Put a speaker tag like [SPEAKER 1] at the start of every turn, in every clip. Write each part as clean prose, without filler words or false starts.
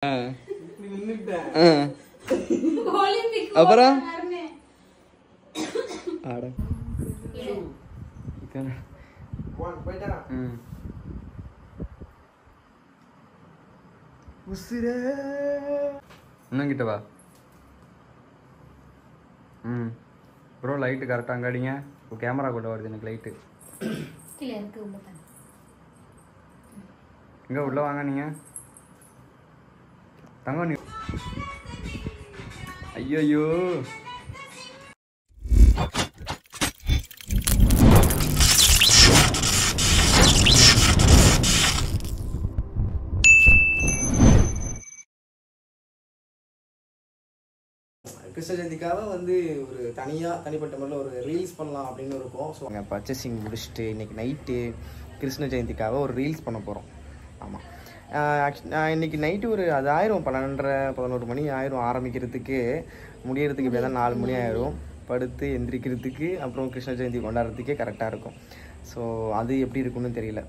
[SPEAKER 1] அப்புறம் இன்னும் கிட்ட வா. ப்ரோ லைட்டு கரெக்டாக அங்காடிங்க. கேமரா கூட வருது எனக்கு லைட்டு. எங்கே உள்ள வாங்க நீங்கள் தங்க. நீ ஐயோ
[SPEAKER 2] கிருஷ்ண ஜெயந்திக்காக வந்து ஒரு தனிப்பட்ட முறையில் ஒரு ரீல்ஸ் பண்ணலாம் அப்படின்னு இருக்கோம். ஸோ அங்கே பர்ச்சேசிங் முடிச்சுட்டு இன்றைக்கி நைட்டு கிருஷ்ண ஜெயந்திக்காக ஒரு ரீல்ஸ் பண்ண போகிறோம். ஆமாம், இன்றைக்கி நைட்டு ஒரு அது ஆயிரும் 12:30-11 மணி ஆயிரும் ஆரம்பிக்கிறதுக்கு. முடியறதுக்கு இப்படி தான் 4 மணி ஆயிரும். படுத்து எந்திரிக்கிறதுக்கு அப்புறம் கிருஷ்ண ஜெயந்தி கொண்டாடுறதுக்கே கரெக்டாக இருக்கும். ஸோ அது எப்படி இருக்குன்னு தெரியல.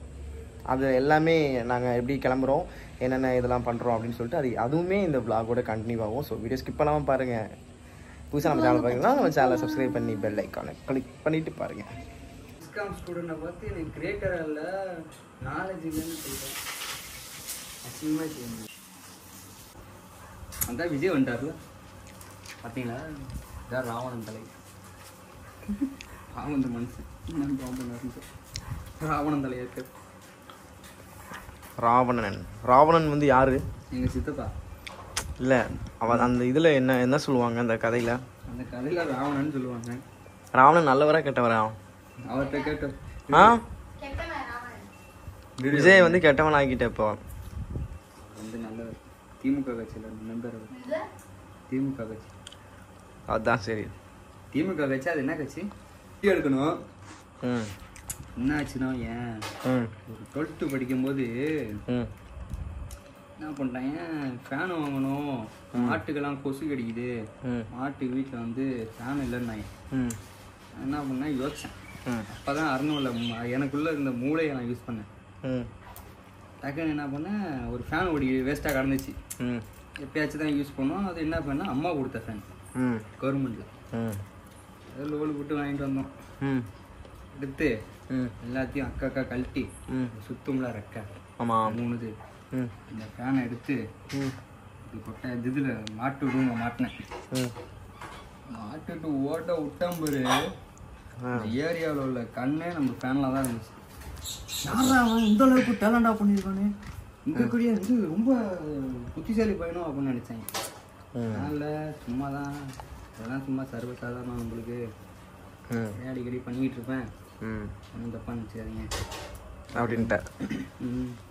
[SPEAKER 2] அது எல்லாமே நாங்கள் எப்படி கிளம்புறோம், என்னென்ன இதெல்லாம் பண்ணுறோம் அப்படின்னு சொல்லிட்டு அதுவுமே இந்த விளாகோட கண்டினியூ ஆகும். ஸோ வீடியோ ஸ்கிப் பண்ணாமல் பாருங்கள். புதுசாக நம்ம சேனல் பார்த்தீங்கன்னா நம்ம சேனலை சப்ஸ்கிரைப் பண்ணி பெல் ஐக்கானை கிளிக் பண்ணிவிட்டு பாருங்கள்.
[SPEAKER 1] இஸ்காம் ஸ்டூடெண்ட்டை பார்த்து எனக்கு கிரியேட்டராக இல்லை நாலேஜ் இல்லைன்னு சொல்கிறேன். அசிங்கமாக செய்யணும். அந்த விஜய் வந்துட்டார்ல பார்த்தீங்களா? இதான் ராவணன் தலை. ராவணன் மனுஷன் ராவணன் தலையாக இருக்கார்.
[SPEAKER 2] ராவணன் வந்து யாரு?
[SPEAKER 1] எங்கள் சித்தப்பா.
[SPEAKER 2] இல்லை, அவன் அந்த இதில் என்ன சொல்லுவாங்க அந்த கதையில்?
[SPEAKER 1] அந்த கதையில் ராவணன் சொல்லுவாங்க.
[SPEAKER 2] ராவணன் நல்லவரா கெட்டவரா?
[SPEAKER 1] அவர்கிட்ட கேட்ட
[SPEAKER 2] விஜய் வந்து கெட்டவன் ஆகிட்ட. இப்போ
[SPEAKER 1] வந்து நல்லவர். திமுக கட்சியில் மெம்பர். திமுக கட்சி
[SPEAKER 2] அதுதான் சரி.
[SPEAKER 1] திமுக கட்சி அது என்ன கட்சி எடுக்கணும். என்ன ஆச்சுன்னா ஏன் ஒரு 12th படிக்கும்போது என்ன பண்ணிட்டாங்க, ஃபேன் வாங்கணும், மாட்டுக்கெல்லாம் கொசு கிடைக்குது, மாட்டுக்கு வீட்டில் வந்து ஃபேன் இல்லைன்னாங்க. என்ன பண்ணேன் யோசிச்சேன். அப்போ தான் அறநூறில் எனக்குள்ளே இருந்த மூளையை நான் யூஸ் பண்ணேன். டக்குன்னு என்ன பண்ணேன், ஒரு ஃபேன் ஓடி வேஸ்ட்டாக கடந்துச்சு. எப்பயாச்சும் தான் யூஸ் பண்ணோம். அது என்ன பண்ணேன், அம்மா கொடுத்த ஃபேன் கவர்மெண்ட்டில். அது லோடு போட்டு வாங்கிட்டு வந்தோம். எடுத்து எல்லாத்தையும் அக்கா கழட்டி சுத்தம்ல ரெக்க 3 இந்த ஃபேனை எடுத்து இது கொட்டை இதில் மாட்டு விடுங்க மாட்டினேன். மாட்டுட்டு ஓட்ட விட்டாம்பரு ஏரியாவில் உள்ள கண்ணே நம்ம ஃபேனில் தான் இருந்துச்சு. யாரா அவன் இந்த அளவுக்கு டேலண்டாக பண்ணியிருக்கானே, இந்த கூடிய இது ரொம்ப புத்திசாலி பையனும் அப்படின்னு நினச்சேன். அதனால் சும்மா தான் அதெல்லாம் சும்மா சர்வசாதாரணம் நம்மளுக்கு அடிக்கடி பண்ணிக்கிட்டு இருப்பேன். ஒன்றும் தப்பாக நினச்சிக்காதீங்க
[SPEAKER 2] அப்படின்ட்டு.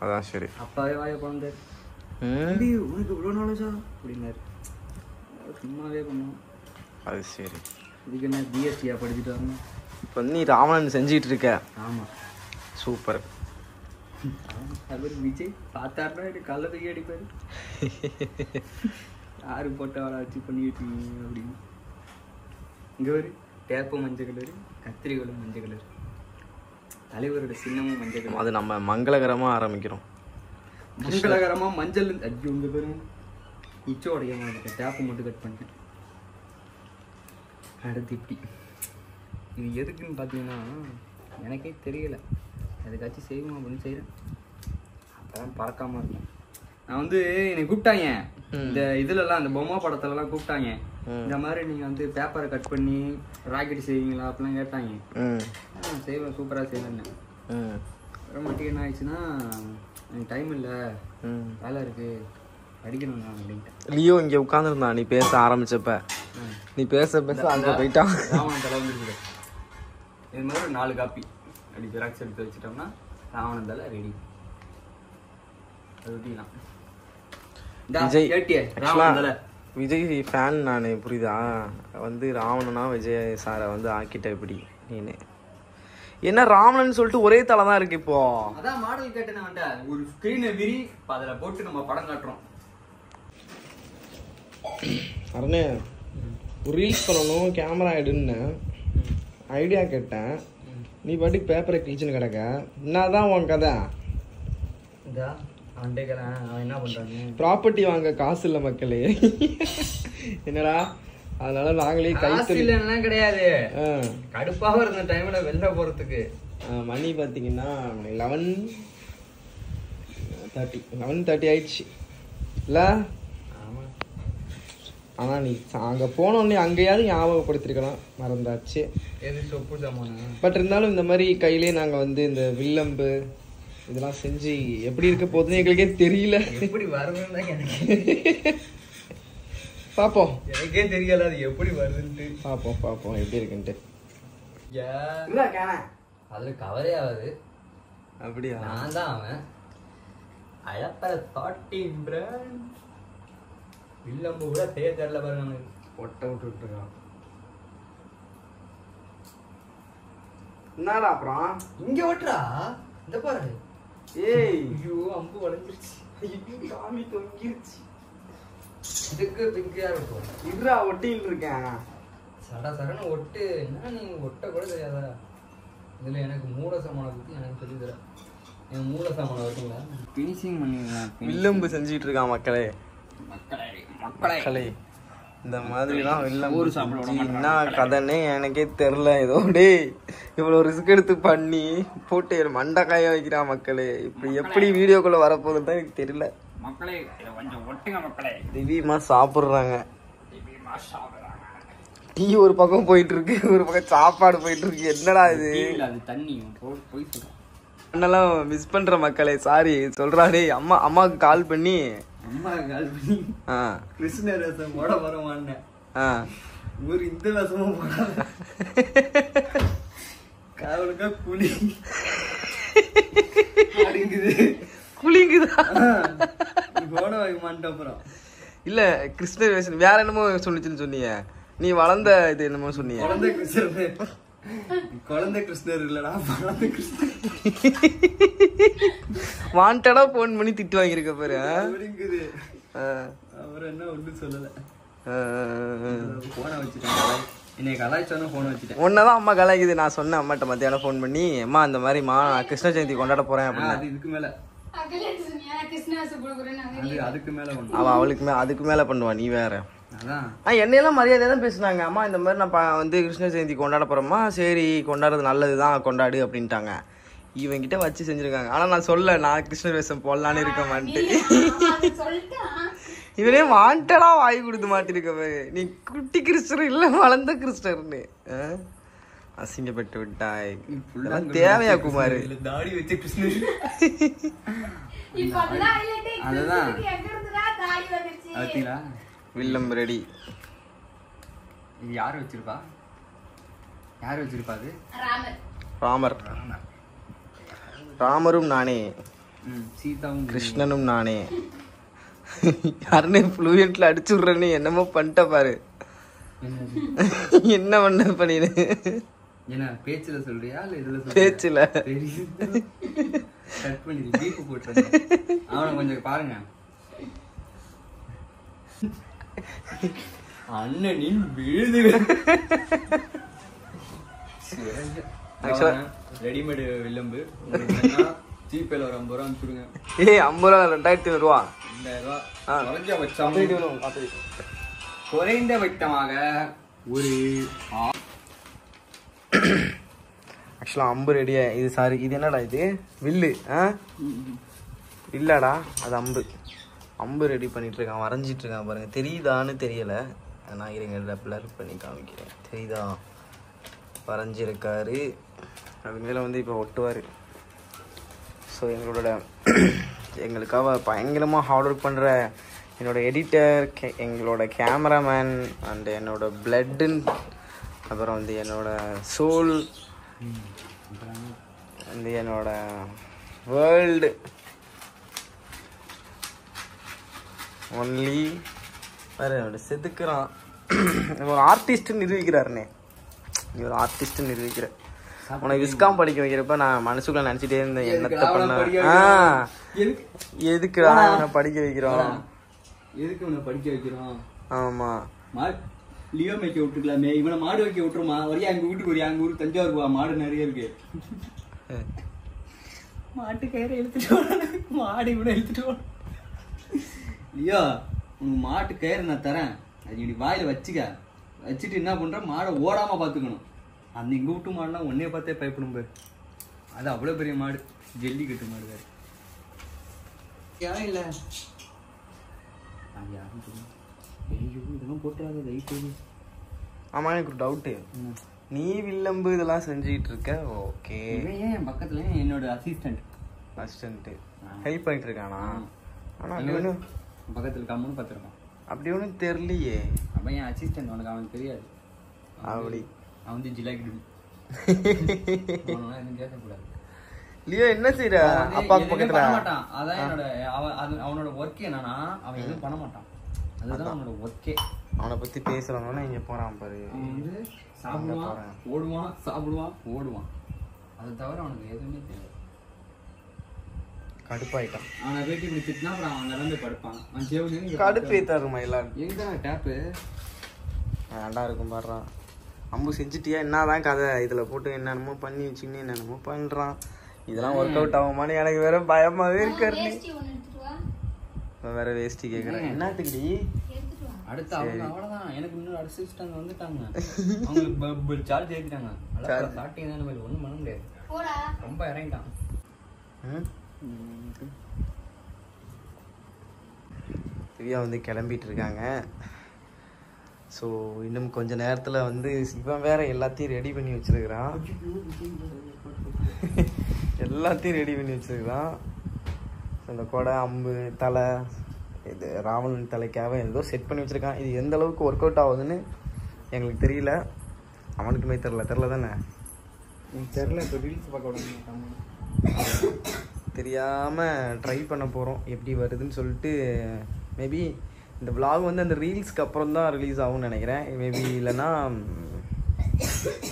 [SPEAKER 2] அதான் சரி.
[SPEAKER 1] அப்பாவே வாய பிறந்தார். உனக்கு இவ்வளோ நாலேஜா அப்படின்னாரு. சும்மாவே பண்ணுவோம்.
[SPEAKER 2] அது சரி.
[SPEAKER 1] இதுக்கு என்ன பிஎஸ்சியா படிச்சுட்டு வரணும்.
[SPEAKER 2] இப்போ நீ ராவணன் செஞ்சுக்கிட்டு இருக்க.
[SPEAKER 1] ஆமாம்,
[SPEAKER 2] சூப்பர்.
[SPEAKER 1] அவர் விஜய் பார்த்தாருன்னா எனக்கு கல்ல தூக்கி அடிப்பார். யாரு போட்ட வாழை வச்சு பண்ணிக்கிட்டு இருக்கீங்க அப்படின்னு. இங்கே ஒரு டேப்பு மஞ்சள் கலரு, கத்திரிக்கோளும் மஞ்சள் கலரு, தலைவரோட சின்னமும் மஞ்சள் கலர்.
[SPEAKER 2] அது நம்ம மங்களகரமாக ஆரம்பிக்கிறோம்.
[SPEAKER 1] மங்களகரமாக மஞ்சள். ஐயோ இங்கே பேரும் இச்சோ உடையாம இருக்கேன். டேப்பை மட்டும் கட் பண்ணிட்டேன். அடுத்து இப்படி இது எதுக்குன்னு பார்த்தீங்கன்னா எனக்கே தெரியலை. எதுக்காச்சும் செய்வோம் அப்படின்னு செய்கிறேன். அப்போதான் பறக்காமல் இருக்கும். நான் வந்து என்னை கூப்பிட்டாங்க இந்த இதுலலாம், அந்த பொம்மை படத்துலலாம் கூப்பிட்டாங்க. இந்த மாதிரி நீங்கள் வந்து பேப்பரை கட் பண்ணி ராக்கெட் செய்வீங்களா அப்படிலாம் கேட்டாங்க. செய்வேன், சூப்பராக செய்வேன்னு. அப்புறமேட்டுக்கு என்ன ஆயிடுச்சுன்னா, எனக்கு டைம் இல்லை, வேலை இருக்குது, படிக்கணும் நான் அப்படின்ட்டு.
[SPEAKER 2] லியோ இங்கே உட்காந்துருந்தான் நீ பேச ஆரம்பிச்சப்ப. நீ பேச அங்கே போயிட்டான்.
[SPEAKER 1] ராவணன் தலை வந்துருக்கு. இது மாதிரி ஒரு 4 காப்பி அப்படி ஜெராக்ஸ் எடுத்து வச்சுட்டோம்னா ராவணன் தலை ரெடி. அது ஊட்டிக்கலாம்.
[SPEAKER 2] விஜய் ஃபேன் நான், புரியுதா? வந்து ராவணனா விஜய் சாரை வந்து ஆக்கிட்ட இப்படி நீனு. என்ன ராவணன் சொல்லிட்டு ஒரே தலை தான் இருக்கு இப்போ.
[SPEAKER 1] அதான் மாடல் கேட்டேன். ஒரு ஸ்கிரீனை விரி அதில் போட்டு நம்ம படம் காட்டுறோம்.
[SPEAKER 2] அருணே, ஒரு ரீல்ஸ் பண்ணணும், கேமரா எடுன்னு ஐடியா கேட்டேன். நீ பாட்டுக்கு பேப்பரை கிழிச்சுன்னு கிடக்க. என்னதான் உன் கதை?
[SPEAKER 1] அவன் என்ன பண்றாங்க?
[SPEAKER 2] ப்ராப்பர்ட்டி வாங்க காசு இல்லை மக்களே. என்னடா அதனால நாங்களே
[SPEAKER 1] காசு இல்லைன்னா கிடையாது, கடுப்பாக இருந்த டைம்ல வெளில போறதுக்கு.
[SPEAKER 2] மணி பார்த்தீங்கன்னா 11:30 ஆயிடுச்சு இல்லை? ஆனால் நீ அங்கே போனோடனே அங்கேயாவது ஞாபகப்படுத்திருக்கலாம், மறந்தாச்சு.
[SPEAKER 1] எது சொப்பு சாமானா?
[SPEAKER 2] பட் இருந்தாலும் இந்த மாதிரி கையிலே நாங்கள் வந்து இந்த வில்லம்பு இதெல்லாம் செஞ்சு எப்படி இருக்க போகுதுன்னு எங்களுக்கே தெரியல.
[SPEAKER 1] எப்படி வருதுன்னு எனக்கு
[SPEAKER 2] பார்ப்போம்,
[SPEAKER 1] எனக்கே தெரியல அது எப்படி வருதுன்ட்டு.
[SPEAKER 2] பார்ப்போம் எப்படி இருக்குன்ட்டு.
[SPEAKER 1] அதுல கவரே ஆகுது.
[SPEAKER 2] அப்படியா?
[SPEAKER 1] நான் தான் அவன் அழப்பற தாட்டி பிராண்ட் வில்லம்பு கூட செய்ய தெரியல பாருங்க. அவனுக்கு பொட்டை விட்டுட்டு இருக்கான்.
[SPEAKER 2] என்னடா அப்புறம்
[SPEAKER 1] இங்க ஓட்டுறா, இந்த பாரு.
[SPEAKER 2] ஏய்
[SPEAKER 1] ஐயோ அம்பு வளைஞ்சிருச்சு,
[SPEAKER 2] சாமி தொங்கிருச்சு.
[SPEAKER 1] இதுக்கு பிங்கியா இருக்கும்.
[SPEAKER 2] இதுரா ஒட்டின்னு இருக்கேன்.
[SPEAKER 1] சட சடன்னு ஒட்டு. என்ன நீ ஒட்ட கூட தெரியாதா? இதுல எனக்கு மூல சாமானை பத்தி எனக்கு சொல்லி தர. என் மூல சாமானை வருங்களா பினிஷிங் பண்ணிடலாம்.
[SPEAKER 2] வில்லம்பு செஞ்சுட்டு இருக்கான் மக்களே. மக்களே இந்த மாதிரிலாம் வில்லம்பு என்ன கதைன்னே எனக்கே தெரில. ஏதோ டேய் இவ்வளோ ரிஸ்க் எடுத்து பண்ணி போட்டு மண்டைக்காய வைக்கிறான் மக்களே. இப்படி எப்படி வீடியோக்குள்ள வரப்போகுதுன்னு தான் எனக்கு தெரியல
[SPEAKER 1] மக்களே. கொஞ்சம் ஒட்டுங்க மக்களே.
[SPEAKER 2] திடீர்மா சாப்பிட்றாங்க. டீ ஒரு பக்கம் போயிட்டு இருக்கு, ஒரு பக்கம் சாப்பாடு போயிட்டு இருக்கு. என்னடா இது?
[SPEAKER 1] அது தண்ணி போய் சொல்றேன்.
[SPEAKER 2] அண்ணெல்லாம் மிஸ் பண்ற மக்களே, சாரி சொல்றாடே. அம்மாவுக்கு கால் பண்ணி
[SPEAKER 1] கிருஷ்ண ரசம் போட வரமான்னு ஒரு இந்த ரசமும் போடாத காவலுக்கா
[SPEAKER 2] குளிங்குதா
[SPEAKER 1] போட வைக்க மாட்டேன். அப்புறம்
[SPEAKER 2] இல்ல கிருஷ்ணர் வேஷம் வேற என்னமோ சொன்னிச்சுன்னு சொன்னீங்க. நீ வளர்ந்த இது என்னமோ சொன்னீங்க.
[SPEAKER 1] குழந்தை கிருஷ்ணர் இல்லடா, வளர்ந்த கிருஷ்ணர்.
[SPEAKER 2] வாண்டடா போன் பண்ணி திட்டு வாங்கிருக்க பாரு.
[SPEAKER 1] அவர் என்ன ஒன்றும் சொல்லல. போனை வச்சுட்டேன், இன்னைக்கு கலாய்ச்சானு போனை வச்சுட்டேன்.
[SPEAKER 2] ஒன்னதான் அம்மா கலாய்க்குது. நான் சொன்னேன் அம்மாட்ட மத்தியானம் போன் பண்ணி, அம்மா இந்த மாதிரிமா கிருஷ்ண ஜெயந்தி கொண்டாட போறேன் அப்படின்னு.
[SPEAKER 1] இதுக்கு மேல அதுக்கு மேல
[SPEAKER 2] அதுக்கு மேல பண்ணுவா. நீ வேற என்னையெல்லாம் மரியாதையா தான் பேசினாங்க. அம்மா இந்த மாதிரி நான் வந்து கிருஷ்ண ஜெயந்தி கொண்டாட போறேம்மா. சரி கொண்டாடுறது நல்லதுதான், கொண்டாடு அப்படின்ட்டாங்க. இவங்கிட்ட வச்சு செஞ்சிருக்காங்க. ஆனா நான் சொல்ல நான் கிருஷ்ணர் வேஷம் போடலான்னு இருக்க மாட்டேன். இவனே வாண்டடா வாய் கொடுத்து மாட்டிருக்க. நீ குட்டி கிருஷ்ணர் இல்ல வளர்ந்த கிருஷ்ணர்னு அசிங்கப்பட்டு விட்டாய். தேவையா குமார்?
[SPEAKER 1] தாடி வச்ச கிருஷ்ணர். அதுதான்
[SPEAKER 2] வில்லம் ரெடி.
[SPEAKER 1] இது யாரு வச்சிருப்பா? யாரு வச்சிருப்பா? அது
[SPEAKER 2] ராமர். ராமரும் நானே,
[SPEAKER 1] சீதாவும்
[SPEAKER 2] கிருஷ்ணனும் நானே. யாருன்னு ஃப்ளூயன்ட்ல அடிச்சு விடுறேன்னு என்னமோ பண்ணிட்ட பாரு. என்ன பண்ண பண்ணிடு?
[SPEAKER 1] என்ன பேச்சுல சொல்றியா இல்ல இதுல?
[SPEAKER 2] பேச்சுல.
[SPEAKER 1] கட் பண்ணி பீப் போட்டுறேன். அவனை கொஞ்சம் பாருங்க. அண்ணனின் விழுது ரெடிமேடு வில்லம்பு ஜிபேல ஒரு 50 ரூபா அனுப்பிச்சுடுங்க.
[SPEAKER 2] 50 ரூபா 2500 ரூபா.
[SPEAKER 1] 2000 ரூபா குறைந்தபட்சமாக ஒரு
[SPEAKER 2] ஆக்சுவலாக அம்பு ரெடியா. இது சாரி, இது என்னடா இது? வில்லு. இல்லடா அது அம்பு. அம்பு ரெடி பண்ணிட்டு இருக்கான், வரைஞ்சிட்டு இருக்கான் பாருங்க. தெரியுதான்னு தெரியல, நான் இருங்க பிளர் பண்ணி காமிக்கிறேன். தெரியுதா? வரைஞ்சிருக்காரு. அது மேலே வந்து இப்போ ஒட்டுவார். ஸோ எங்களுக்காக பயங்கரமாக ஹார்ட் ஒர்க் பண்ணுற என்னோடய எடிட்டர், எங்களோட கேமராமேன் அண்ட் என்னோட பிளட்டுன்னு, அப்புறம் வந்து என்னோட சோல், வந்து என்னோட வேர்ல்டு ஒன்லி வேறு என்னோட செதுக்குறான். ஒரு ஆர்டிஸ்ட்னு நிரூபிக்கிறாருண்ணே. நீ ஒரு ஆர்டிஸ்ட்னு நிரூபிக்கிற. உனக்கு விஸ்காம் படிக்க வைக்கிறப்ப நான் மனசுக்குள்ள நினச்சிட்டே இருந்தேன், என்னத்தை பண்ண எதுக்கு படிக்க வைக்கிறோம்,
[SPEAKER 1] எதுக்கு இவனை படிக்க வைக்கிறோம்.
[SPEAKER 2] ஆமா
[SPEAKER 1] லியோ மேய்க்க விட்டுக்கலாமே, இவனை மாடு வைக்க விட்டுருமா. வரியா எங்க வீட்டுக்கு வரியா, எங்க ஊருக்கு தஞ்சாவூருக்கு வா, மாடு நிறைய இருக்கு. மாட்டு கயிறை இழுத்துட்டு போன மாடி கூட இழுத்துட்டு போன ஐயோ உனக்கு மாட்டு கயிறு நான் தரேன், அது நீ வாயில வச்சுட்டு என்ன பண்ற, மாடை ஓடாம பாத்துக்கணும். அந்த இங்க விட்டு மாடுலாம் ஒன்னே பார்த்தே பயப்படும் பாரு. அது அவ்வளவு பெரிய மாடு, ஜல்லிக்கட்டு மாடு வேறு. ஏன் இல்லை அது யாரும் தெரியும். ஐயோ இதெல்லாம் போட்டுறாங்க லைட்டு.
[SPEAKER 2] ஆமா எனக்கு ஒரு டவுட்டு, நீ வில்லம்பு இதெல்லாம் செஞ்சுக்கிட்டு இருக்க, ஓகே.
[SPEAKER 1] ஏன் என் பக்கத்துல என்னோட அசிஸ்டன்ட்
[SPEAKER 2] ஹெல்ப் பண்ணிட்டு இருக்கானா? ஆனா அப்படி ஒன்றும்
[SPEAKER 1] பக்கத்துல கம்முன்னு பார்த்துருப்பான்.
[SPEAKER 2] அப்படி ஒன்றும் தெரியலையே.
[SPEAKER 1] அப்ப என் அசிஸ்டன்ட் உனக்கு அவனுக்கு தெரியாது.
[SPEAKER 2] அப்படி
[SPEAKER 1] அவன் வந்து ஜிலாக்கிட்டு எதுவும் கேட்கக்கூடாது.
[SPEAKER 2] லியோ என்ன செய்யற? அப்பா பக்கத்துல
[SPEAKER 1] மாட்டான். அதான் என்னோட அவனோட ஒர்க் என்னன்னா அவன் எதுவும் பண்ண மாட்டான். அதுதான் அவனோட ஒர்க்கே.
[SPEAKER 2] அவனை பத்தி பேசுறவனா இங்க போறான் பாரு.
[SPEAKER 1] வந்து சாப்பிடுவான், ஓடுவான், சாப்பிடுவான், ஓடுவான். அதை தவிர அவனுக்கு எதுவுமே தெரியாது.
[SPEAKER 2] கடுப்பாயிட்டான்.
[SPEAKER 1] அவனை போயிட்டு இப்படி திட்டினா அப்புறம் அவன் நடந்து படுப்பான். அவன் ஜெவனு
[SPEAKER 2] கடுப்பு ஏத்தாருமா எல்லாரும்.
[SPEAKER 1] எங்கதான் டேப்பு
[SPEAKER 2] நல்லா இருக்கும் பாடுறான். அம்பு செஞ்சுட்டியா? என்னதான் கதை இதுல போட்டு என்னென்னமோ பண்ணி வச்சுக்கின்னு என்னென்னமோ பண்றான். இதெல்லாம் ஒர்க் அவுட் ஆகுமான்னு எனக்கு வேற பயமாவே இருக்காரு. வேற வேஷ்டி கேக்குறேன். என்னத்துக்குடி?
[SPEAKER 1] அடுத்து அவங்க அவ்வளவுதான். எனக்கு இன்னொரு அசிஸ்டன்ட் வந்துட்டாங்க. அவங்களுக்கு சார்ஜ் ஏத்திட்டாங்க. ஸ்டார்டிங் தான் மாதிரி ஒண்ணும் பண்ண முடியாது. ரொம்ப இறங்கிட்டான்.
[SPEAKER 2] திவ்யா வந்து கிளம்பிட்டு இருக்காங்க. ஸோ இன்னும் கொஞ்ச நேரத்தில் வந்து இவன் வேற எல்லாத்தையும் ரெடி பண்ணி வச்சிருக்கிறான். எல்லாத்தையும் ரெடி பண்ணி வச்சிருக்கிறான். இந்த கொடை, அம்பு, தலை, இது ராவணன் தலைக்காக ஏதோ செட் பண்ணி வச்சிருக்கான். இது எந்த அளவுக்கு ஒர்க் அவுட் ஆகுதுன்னு எங்களுக்கு தெரியல. அவனுக்குமே தெரில தானே?
[SPEAKER 1] தெரியல. இப்போ ரீல்ஸ் பார்க்க
[SPEAKER 2] தெரியாமல் ட்ரை பண்ண போகிறோம் எப்படி வருதுன்னு சொல்லிட்டு. மேபி இந்த vlog வந்து அந்த ரீல்ஸ்க்கு அப்புறம் தான் ரிலீஸ் ஆகும்னு நினைக்கிறேன். மேபி இல்லைன்னா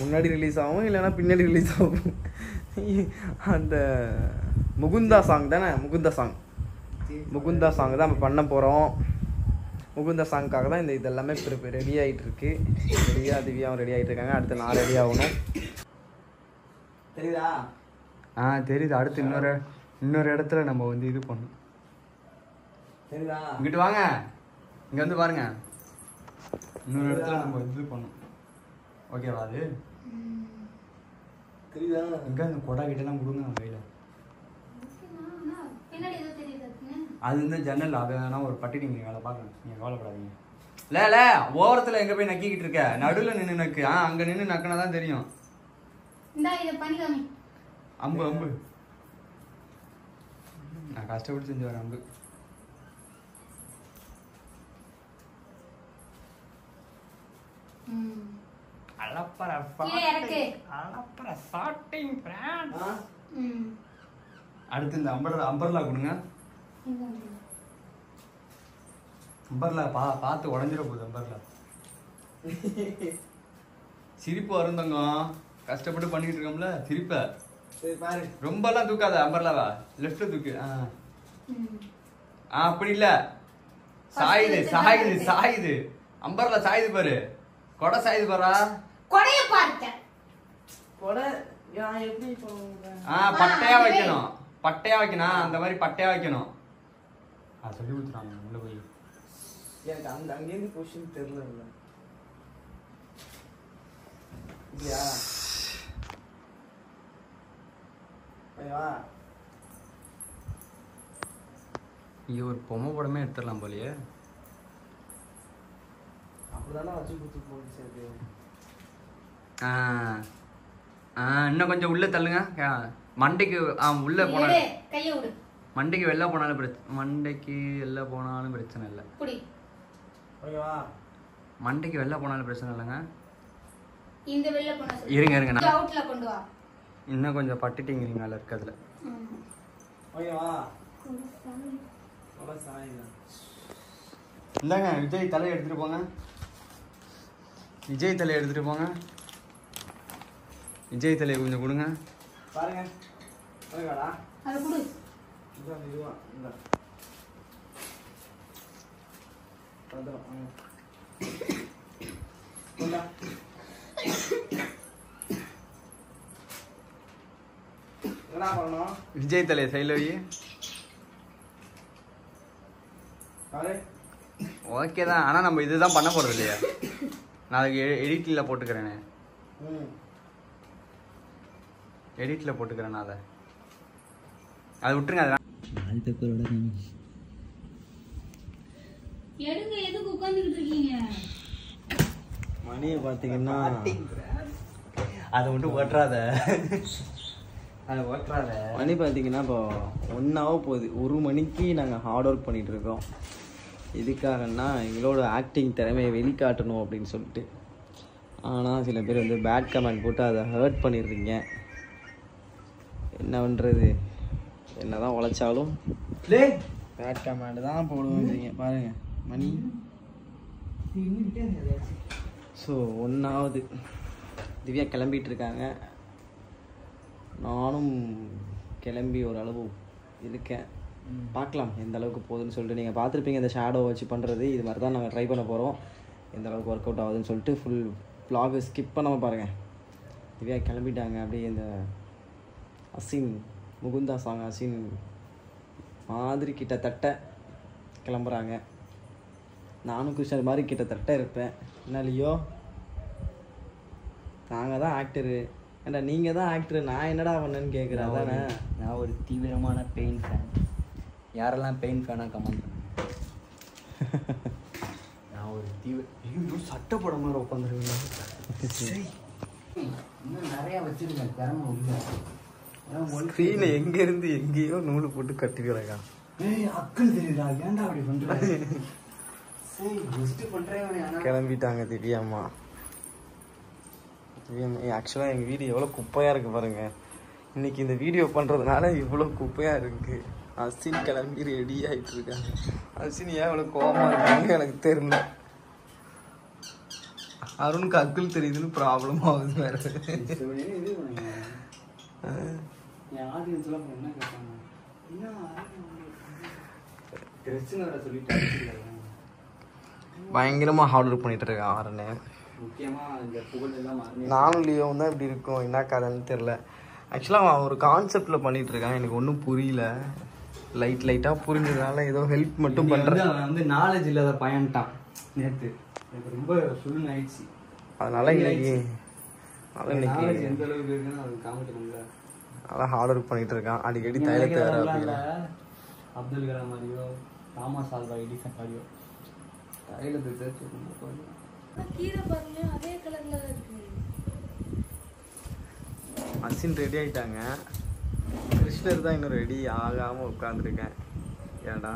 [SPEAKER 2] முன்னாடி ரிலீஸ் ஆகும், இல்லைன்னா பின்னாடி ரிலீஸ் ஆகும். அந்த முகுந்தா சாங் தானே? முகுந்தா சாங் தான் நம்ம பண்ண போகிறோம். முகுந்தா சாங்க்காக தான் இது எல்லாமே ரெடி ஆகிட்டு இருக்கு. திவ்யாவும் ரெடி ஆகிட்டு இருக்காங்க. அடுத்து நான் ரெடி ஆகணும். தெரியுதா?
[SPEAKER 1] தெரியுது. அடுத்து இன்னொரு இடத்துல நம்ம வந்து இது பண்ணணும்.
[SPEAKER 2] தெரியுதா?
[SPEAKER 1] இங்கிட்டு வாங்க, இங்க வந்து பாருங்க. இன்னொரு இடத்துல நம்ம இது பண்ணணும். ஓகேவா? அது
[SPEAKER 2] தெரியுதா?
[SPEAKER 1] இங்க அந்த கொடா கிட்டலாம் கொடுங்க கையில. அது வந்து ஜன்னல். அதை வேணா ஒரு பட்டி நீங்க வேலை பார்க்கணும். நீங்க கவலைப்படாதீங்க. இல்ல ஓரத்துல எங்க போய் நக்கிக்கிட்டு இருக்க? நடுவுல நின்று நக்கு. அங்க நின்று நக்குனா தான் தெரியும். அம்பு நான் கஷ்டப்பட்டு செஞ்சு வரேன். அம்பு அடுத்து இந்த அம்பர்லா கொடுங்க. அம்பர்லா பார்த்து உடஞ்சிட போகுது. அம்பர்லா சிரிப்பு வரும் தங்கம். கஷ்டப்பட்டு பண்ணிட்டு இருக்கோம்ல சிரிப்ப. ரொம்ப எல்லாம் தூக்காத. அம்பர்லாவா லெஃப்ட்ல தூக்கு. அப்படி இல்ல, சாயுது. அம்பர்லா சாயுது பாரு. கொடை சாயுது பாரா.
[SPEAKER 3] கொடைய பாருங்க.
[SPEAKER 2] கொடை எப்படி
[SPEAKER 1] பட்டையா வைக்கணும். அந்த மாதிரி பட்டையா வைக்கணும். சொல்லி கொடுத்துறாங்க உள்ள போய்.
[SPEAKER 2] எனக்கு அங்கேருந்து கொஸ்டின் தெரியல. இல்லையா?
[SPEAKER 1] இங்க ஒரு பொம்மை படமே எடுத்துடலாம் போலயே.
[SPEAKER 2] அப்படிதானே வச்சு குத்து போட்டு சேர்த்து.
[SPEAKER 1] இன்னும் கொஞ்சம் உள்ள தள்ளுங்க. மண்டைக்கு உள்ள போனாலும்
[SPEAKER 3] கையை விடு.
[SPEAKER 1] மண்டைக்கு வெளில போனாலும் பிரச்சனை இல்லை.
[SPEAKER 2] ஓகேவா?
[SPEAKER 1] மண்டைக்கு வெளில போனாலும் பிரச்சனை இல்லைங்க.
[SPEAKER 3] இந்த வெளில போனா
[SPEAKER 1] இருங்க
[SPEAKER 3] நான் அவுட்ல கொண்டு வா.
[SPEAKER 1] இன்னும் கொஞ்சம் பட்டுட்டீங்க மேல இருக்கிறதுல.
[SPEAKER 2] ஓகேவா?
[SPEAKER 1] இந்தாங்க விஜய் தலையை எடுத்துட்டு போங்க. விஜய் தலையை கொஞ்சம் கொடுங்க.
[SPEAKER 2] பாருங்க. ஓகேவாடா?
[SPEAKER 3] அது கொடு.
[SPEAKER 2] இதுவா இந்த வந்துரும். கொண்டா. என்ன பண்ணணும்?
[SPEAKER 1] விஜய் தலை சைடில் வை. ஓகே தான், ஆனால் நம்ம இதுதான் பண்ண போகிறது இல்லையா? நாளைக்கு எடிட்டில் போட்டுக்கிறேனே. எடிட்டில் போட்டுக்கிறேன் நான் அதை விட்டுருங்க. அதெல்லாம்
[SPEAKER 3] எடுங்க, எதுக்கு உட்கார்ந்துகிட்டு இருக்கீங்க?
[SPEAKER 2] மணியை பார்த்தீங்கன்னா
[SPEAKER 1] அதை மட்டும் ஓட்டுறாத, அதை ஓட்டுறாத.
[SPEAKER 2] மணி பார்த்தீங்கன்னா இப்போ 1 hour போகுது. 1 மணிக்கு நாங்கள் ஹார்ட் ஒர்க் பண்ணிகிட்டு இருக்கோம். எதுக்காகன்னா எங்களோட ஆக்டிங் திறமையை வெளிக்காட்டணும் அப்படின்னு சொல்லிட்டு. ஆனால் சில பேர் வந்து பேட் கமெண்ட் போட்டு அதை ஹர்ட் பண்ணிடுறீங்க. என்ன பண்ணுறது, என்ன தான் உழைச்சாலும் பேட் கமெண்ட் தான் போடுவோன்றீங்க. பாருங்கள் மணி. ஸோ 1 ஆகுது. திவ்யா கிளம்பிட்டு இருக்காங்க. நானும் கிளம்பி ஓரளவு இருக்கேன். பார்க்கலாம் எந்த அளவுக்கு போகுதுன்னு சொல்லிட்டு. நீங்கள் பார்த்துருப்பீங்க இந்த ஷேடோ வச்சு பண்ணுறது. இது மாதிரி தான் நாங்கள் ட்ரை பண்ண போகிறோம். எந்த அளவுக்கு ஒர்க் அவுட் ஆகுதுன்னு சொல்லிட்டு ஃபுல் vlog ஸ்கிப் பண்ணாமல் பாருங்கள். திவ்யா கிளம்பிட்டாங்க. அப்படியே இந்த அசின் முகுந்தா சாங் அசின் மாதிரி கிட்டத்தட்ட கிளம்புறாங்க. நானும் கிருஷ்ணர் மாதிரி கிட்டத்தட்ட இருப்பேன். என்ன லியோ, நாங்கள் தான் ஆக்டரு. ஏன்டா நீங்கள் தான் ஆக்டரு, நான் என்னடா பண்ணேன்னு கேட்குறேன். அதானே,
[SPEAKER 1] நான் ஒரு தீவிரமான பெயின் ஃபேன். யாரெல்லாம் பெயின் ஃபேனாக கமெண்ட் பண்ணுங்க. நான் ஒரு சட்டை படம் மாதிரி உட்காந்துருக்கேன். இன்னும் நிறையா வச்சுருக்கேன் திறமை உள்ள.
[SPEAKER 2] ஸ்க்ரீனை எங்கேருந்து எங்கேயோ நூல் போட்டு கட்டிக்கிறாங்க.
[SPEAKER 1] அக்கள் தெரியுதா? ஏன்டா அப்படி பண்ணுறாங்க?
[SPEAKER 2] கிளம்பிட்டாங்க திவ்யாம்மா. ஆக்சுவலாக எங்கள் வீடு எவ்வளோ குப்பையாக இருக்குது பாருங்கள். இன்றைக்கி இந்த வீடியோ பண்ணுறதுனால இவ்வளோ குப்பையாக இருக்குது. அசின் கிளம்பி ரெடி ஆகிட்டு இருக்காங்க. அசின் ஏன் இவ்வளோ கோபமாக இருக்காங்க எனக்கு தெரியல. அருணுக்கு அக்குள் தெரியுதுன்னு ப்ராப்ளம் ஆகுது வேறு.
[SPEAKER 1] என் ஆடியன்ஸ்லாம் என்ன கேட்பாங்க, சொல்லிட்டு
[SPEAKER 2] பயங்கரமாக ஹார்ட் ஒர்க் பண்ணிட்டு இருக்கேன் ஆரனே.
[SPEAKER 1] முக்கியமாக இந்த புகழ் எல்லாம்
[SPEAKER 2] நானும் லியோவும் தான் இப்படி இருக்கும். என்ன கதைன்னு தெரில. ஆக்சுவலாக அவன் ஒரு கான்செப்டில் பண்ணிகிட்டு இருக்கான். எனக்கு ஒன்றும் புரியல. லைட்டாக புரிஞ்சதுனால ஏதோ ஹெல்ப் மட்டும் பண்ணுறேன்.
[SPEAKER 1] அவன் வந்து நாலேஜ் இல்லாத பயன்ட்டான் நேற்று. எனக்கு ரொம்ப சுடுன்னு ஆயிடுச்சு.
[SPEAKER 2] அதனால இன்னைக்கு
[SPEAKER 1] எந்த அளவுக்கு இருக்குன்னு அது காமிக்கணும்ல.
[SPEAKER 2] அதான் ஹார்ட் ஒர்க் பண்ணிட்டு இருக்கான். அடிக்கடி தைலத்தை வேற
[SPEAKER 1] அப்துல் கலாம் மாதிரியோ தாமஸ் ஆல்வா எடிசன் மாதிரியோ தைலத்தை தேய்ச்சி
[SPEAKER 3] கீரை பாருங்க, அதே கலர்ல இருக்கு.
[SPEAKER 2] அசின் ரெடி ஆயிட்டாங்க. கிருஷ்ணர் தான் இன்னும் ரெடி ஆகாமல் உட்காந்துருக்கேன். ஏன்டா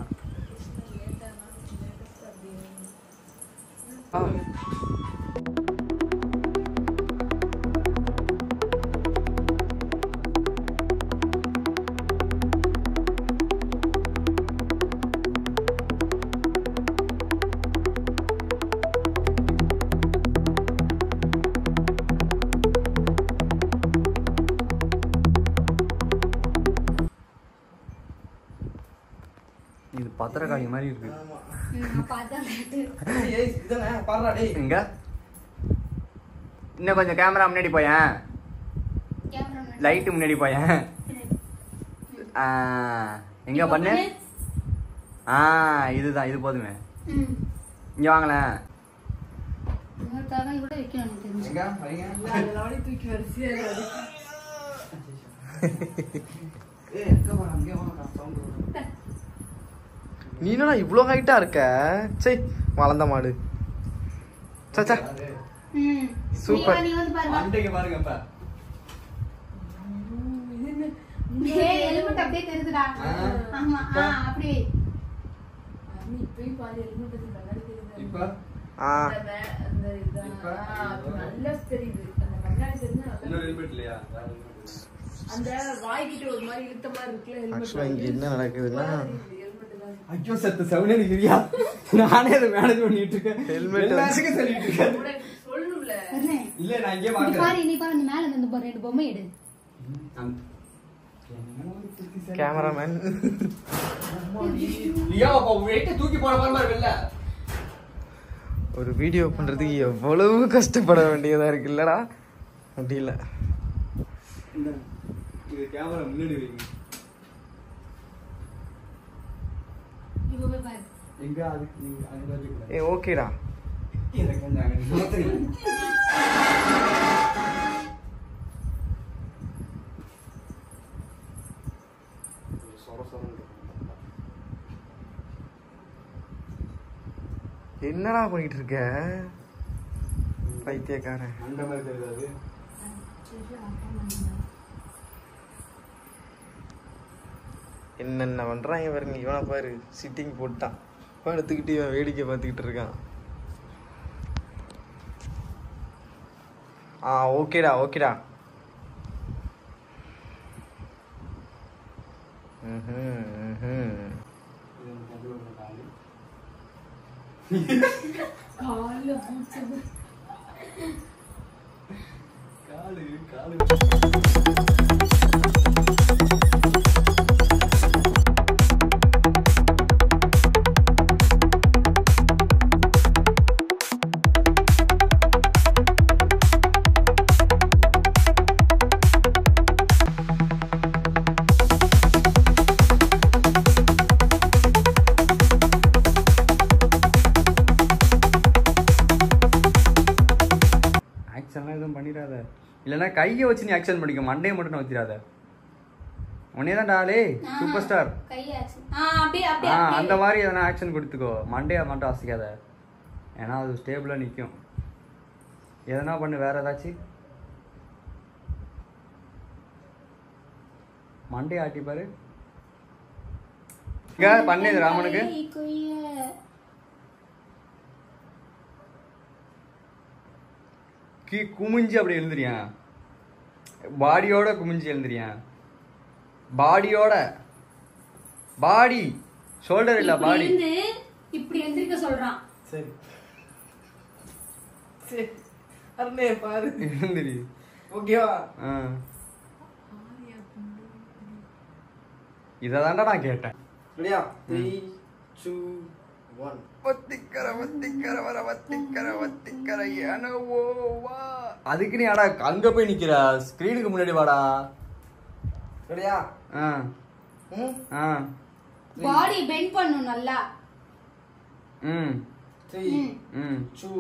[SPEAKER 1] இது பத்திரக்காளி மாதிரி இருக்கு.
[SPEAKER 2] எங்க
[SPEAKER 1] இன்னும் கொஞ்சம் கேமரா முன்னாடி போயேன், லைட்டு முன்னாடி போயேன். எங்க பண்ணு. இதுதான், இது போதுமே. இங்க வாங்களேன்.
[SPEAKER 2] நீ என்னடா இவ்வளோ ஹைட்டா இருக்க? சே வளர்ந்த மாடு. சச்சா சூப்பர்.
[SPEAKER 1] பாருங்க.
[SPEAKER 3] ஹெல்மெட் அப்படியே தெரியுதுடா. ஆமா அப்படியே
[SPEAKER 1] இப்ப
[SPEAKER 4] அந்த வாய்க்கிட்ட ஒரு மாதிரி இழுத்த மாதிரி இருக்குல்ல.
[SPEAKER 2] ஆக்சுவலா இங்க என்ன நடக்குதுன்னா,
[SPEAKER 1] ஐயோ சத்து சவுனடிக்கிறியா? நானே அதை மேனேஜ் பண்ணிட்டு இருக்கேன்.
[SPEAKER 2] ஹெல்மெட்
[SPEAKER 1] எல்லாத்துக்கும் சொல்லிட்டு இருக்கேன்.
[SPEAKER 4] சொல்லணும்ல.
[SPEAKER 1] இல்ல நான் இங்கே
[SPEAKER 3] பாரு,
[SPEAKER 1] பாக்குறேன்.
[SPEAKER 3] நீ பாரு, மேல இருந்து பாரு, ரெண்டு பொம்மை எடு.
[SPEAKER 2] கேமராமேன்
[SPEAKER 1] லியோ அப்ப வெயிட்ட தூக்கி போற மாதிரி வெல்ல.
[SPEAKER 2] ஒரு வீடியோ பண்றதுக்கு எவ்வளவு கஷ்டப்பட வேண்டியதா இருக்கு இல்லடா? முடியல.
[SPEAKER 1] இந்த கேமரா முன்னாடி வைங்க.
[SPEAKER 3] இப்போ போய் பாரு.
[SPEAKER 1] எங்க அதுக்கு அங்க வரல.
[SPEAKER 2] ஏ ஓகேடா.
[SPEAKER 1] எனக்கு கொஞ்சம் அங்க மாத்துங்க.
[SPEAKER 2] என்னடா பண்ணிட்டு இருக்க பைத்தியக்காரன்?
[SPEAKER 1] அந்த மாதிரி தெரியாது.
[SPEAKER 2] என்னென்ன பண்றாங்க பாருங்க. இவனை பாரு, சிட்டிங் போட்டான், படுத்துக்கிட்டு இவன் வேடிக்கை பார்த்துக்கிட்டு இருக்கான். ஓகேடா ஓகேடா.
[SPEAKER 3] கால்ல பூச்சது.
[SPEAKER 1] காலு ஆக்ஷன்லாம் எதுவும் பண்ணிடாத. இல்லைன்னா கையை வச்சு நீ ஆக்ஷன் பண்ணிக்க, மண்டையை மட்டும் நோத்திடாத. உன்னே தான் டாலே சூப்பர் ஸ்டார்.
[SPEAKER 3] கை ஆக்ஷன். அப்படியே அப்படியே.
[SPEAKER 1] அந்த மாதிரி எதனா ஆக்ஷன் கொடுத்துக்கோ, மண்டையை மட்டும் அசைக்காத. ஏன்னா அது ஸ்டேபிளாக நிற்கும். எதனா பண்ணு, வேற ஏதாச்சும் மண்டையை ஆட்டி பாரு. பண்ணு ராமனுக்கு. குமிஞ்சு அப்படி எழுந்துறியா, பாடியோட குமிஞ்சு எழுந்துறியா, பாடியோட, பாடி ஷோல்டர் இல்ல பாடி.
[SPEAKER 3] இப்படி எந்திரிக்க சொல்றான்.
[SPEAKER 2] சரி சரி அருணே பாரு,
[SPEAKER 1] எழுந்திரி.
[SPEAKER 2] ஓகேவா?
[SPEAKER 1] இதான்டா நான் கேட்டேன்.
[SPEAKER 2] ரெடியா? 3 2 1.
[SPEAKER 1] வத்திக்கர வத்திக்கர வர வத்திக்கர வத்திக்கர ஏனவோ வா. அதுக்கு நீ அடா அங்க போய் நிக்கிற, ஸ்கிரீனுக்கு முன்னாடி வாடா.
[SPEAKER 2] ரெடியா?
[SPEAKER 3] பாடி பெண்ட் பண்ணனும் நல்லா.
[SPEAKER 2] 3 2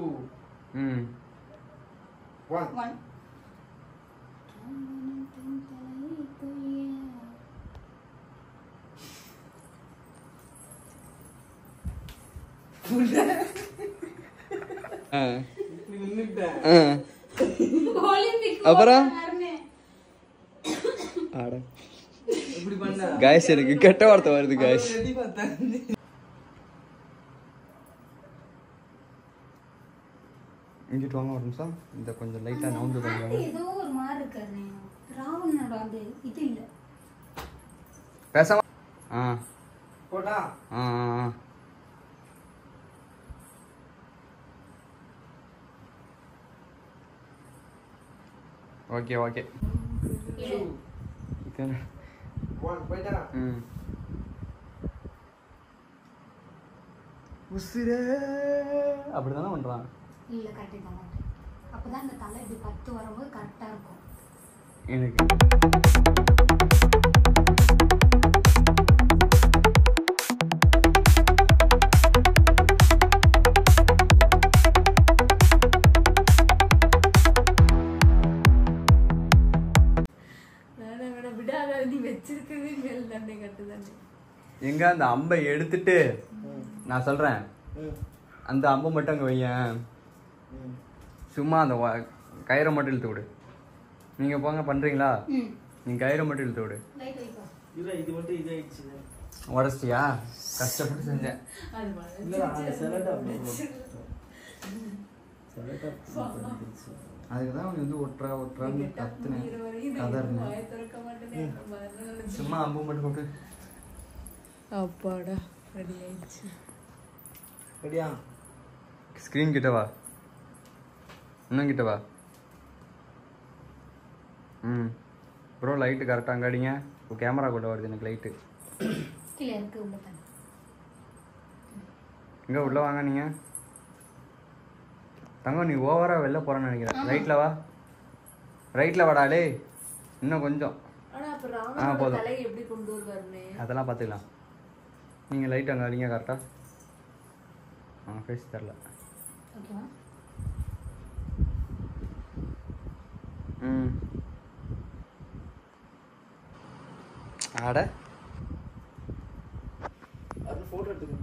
[SPEAKER 2] 1.
[SPEAKER 1] அப்புறம் காய்ஸ் எனக்கு கெட்ட வார்த்தை வருது காய்ஸ். இங்கிட்டு வாங்க ஒரு நிமிஷம். இந்த கொஞ்சம் லைட்டா நவுந்து வாங்க.
[SPEAKER 3] ஏதோ ஒரு மாதிரி இருக்கானே ராவணனோட அந்த இது இல்ல.
[SPEAKER 1] பேசாம
[SPEAKER 2] போடா.
[SPEAKER 1] Okay okay.
[SPEAKER 2] 2 1 போய்டா.
[SPEAKER 1] உசிரே அப்படிதானே பண்றான்.
[SPEAKER 3] இல்ல கரெக்ட் தான். அப்பதான் இந்த தலை இப்படி 10 வரும்போது கரெக்டா இருக்கும்
[SPEAKER 1] எனக்கு. எங்க அந்த அம்பை எடுத்துட்டு நான் சொல்றேன், அந்த அம்பை மட்டும் அங்க வையேன். சும்மா அந்த கயிறை மட்டும் இழுத்து விடு. நீங்க போங்க பண்றீங்களா? நீங்க கயிறை மட்டும் இழுத்து விடு.
[SPEAKER 2] இது மட்டும் இதாயிடுச்சு.
[SPEAKER 1] உடச்சிட்டியா? கஷ்டப்பட்டு செஞ்சேன். அதுக்குதான் அவன் வந்து ஒட்டுறான்னு கத்துனேன், கதறினேன். சும்மா அம்பு மட்டும் போட்டு.
[SPEAKER 4] அப்பாடா ரெடி ஆயிடுச்சு.
[SPEAKER 2] ரெடியா?
[SPEAKER 1] ஸ்கிரீன் கிட்ட வா, இன்னும் கிட்ட வா. ப்ரோ லைட்டு கரெக்டாக அங்கே அடிங்க. இப்போ கேமரா கூட வருது எனக்கு லைட்டு.
[SPEAKER 3] கீழே இருக்கு உள்ள தண்ணி.
[SPEAKER 1] இங்கே உள்ளே வாங்க நீங்கள். தங்கம் நீ ஓவராக வெளில போகிறேன்னு நினைக்கிறேன். ரைட்டில் வா, ரைட்டில் வாடாலே. இன்னும் கொஞ்சம்.
[SPEAKER 4] ஆனா அப்ப ராமனோட
[SPEAKER 1] போதும்.
[SPEAKER 4] தலை எப்படி கொண்டு வருவாருன்னு
[SPEAKER 1] அதெல்லாம் பார்த்துக்கலாம். நீங்கள் லைட் அங்கே வரீங்க கரெக்டாக ஃபேஸ் தெரில
[SPEAKER 3] ஓகேவா?
[SPEAKER 1] ஆட
[SPEAKER 2] அது ஃபோட்டோ எடுத்துக்கோ.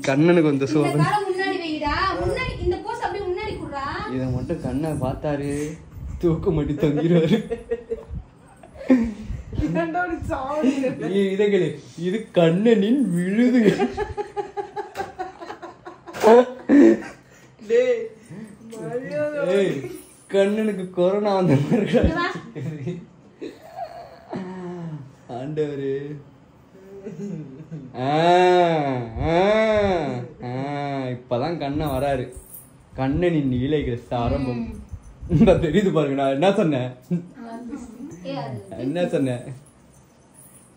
[SPEAKER 1] கண்ணனுக்கு வந்து சோறு
[SPEAKER 3] முன்னாடி வைடா. முன்னாடி இந்த போஸ் அப்படியே முன்னாடி குடுறா.
[SPEAKER 1] இதை மட்டும் கண்ணை பார்த்தாரு தூக்க மாட்டி தங்கிடுவாரு. இதை கேளு, இது கண்ணனின் விழுது. கண்ணனுக்கு கொரோனா வந்த மாதிரி ஆண்டவரு. இப்பதான் கண்ணன் வராரு. கண்ணனின் நீலைகள் ஆரம்பம். தெரியுது பாருங்க. நான் என்ன சொன்னேன்? என்ன சொன்னேன்?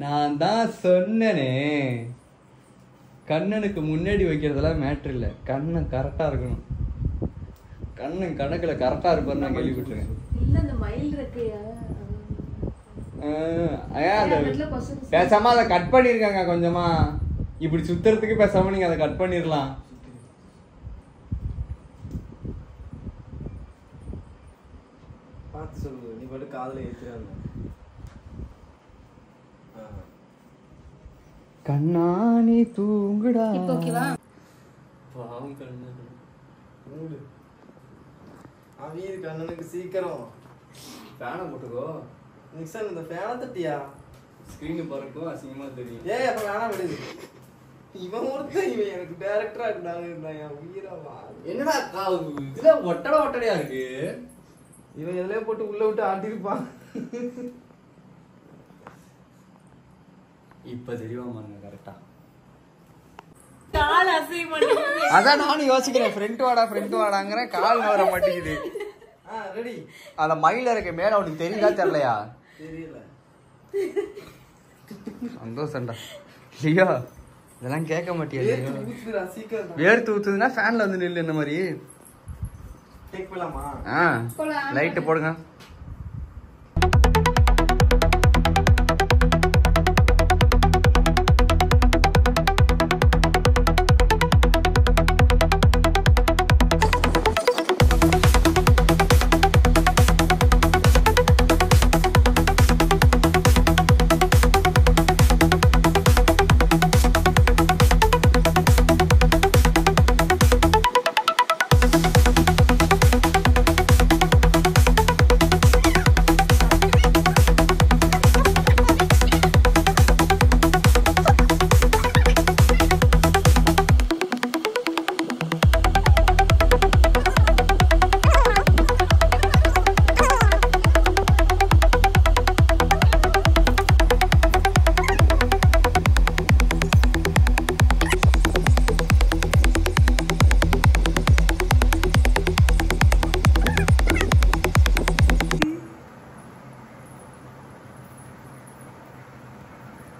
[SPEAKER 1] நான் தான் சொன்னேனே, கண்ணனுக்கு முன்னாடி வைக்கிறதெல்லாம் மேட்ரு இல்லை, கண்ணன் கரெக்டா இருக்கணும். கண்ணன் கணக்குல கரெக்டா இருப்பாரு. நான் கேள்விப்பட்டிருக்கேன். பேசாம அதை கட் பண்ணிருக்காங்க கொஞ்சமா. இப்படி சுத்துறதுக்கு பேசாம நீங்க அதை கட் பண்ணிடலாம்.
[SPEAKER 2] பார்த்து சொல்லு, நீ பாட்டு காதுல ஏத்துறாங்க.
[SPEAKER 1] கண்ணாணி தூங்குடா.
[SPEAKER 3] இப்போ ஓகேவா?
[SPEAKER 1] பாவம் கண்ணன்.
[SPEAKER 2] மூடு. அவீர் கண்ணனுக்கு சீக்கிரம்
[SPEAKER 1] ஃபேனை போட்டுக்கோ.
[SPEAKER 2] நிக்சன் இந்த ஃபேனை தட்டியா?
[SPEAKER 1] ஸ்கிரீனு பறக்கும், அசிங்கமா தெரியும்.
[SPEAKER 2] ஏய் அப்ப வேணாம் விடுது. இவன் ஒருத்தன் இவன் எனக்கு டைரக்டரா இருந்தாங்க. என் உயிரா வா.
[SPEAKER 1] என்னடா இதுல ஒட்டடையா இருக்கு.
[SPEAKER 2] இவன் எதுலயே போட்டு உள்ள விட்டு ஆட்டிருப்பான்.
[SPEAKER 1] இப்ப தெரியுமா கரெக்டா?
[SPEAKER 4] கால் அசைய மாட்டேங்குது.
[SPEAKER 1] அதான் நானும் யோசிக்கிறேன், ஃப்ரெண்ட் வாடாங்கிறேன், கால் வர மாட்டேங்குது.
[SPEAKER 2] ரெடி.
[SPEAKER 1] அந்த மயில இருக்க மேல அவனுக்கு தெரியுதா தெரியலையா?
[SPEAKER 2] தெரியல.
[SPEAKER 1] சந்தோஷம்டா. ஐயோ இதெல்லாம் கேட்க மாட்டியா?
[SPEAKER 2] ஊத்துடா சீக்கிரம்.
[SPEAKER 1] வேர்த்து ஊத்துதுன்னா ஃபேன்ல வந்து நில்லு. இந்த மாதிரி
[SPEAKER 2] டேக் பண்ணலாமா?
[SPEAKER 1] லைட்டு போடுங்க.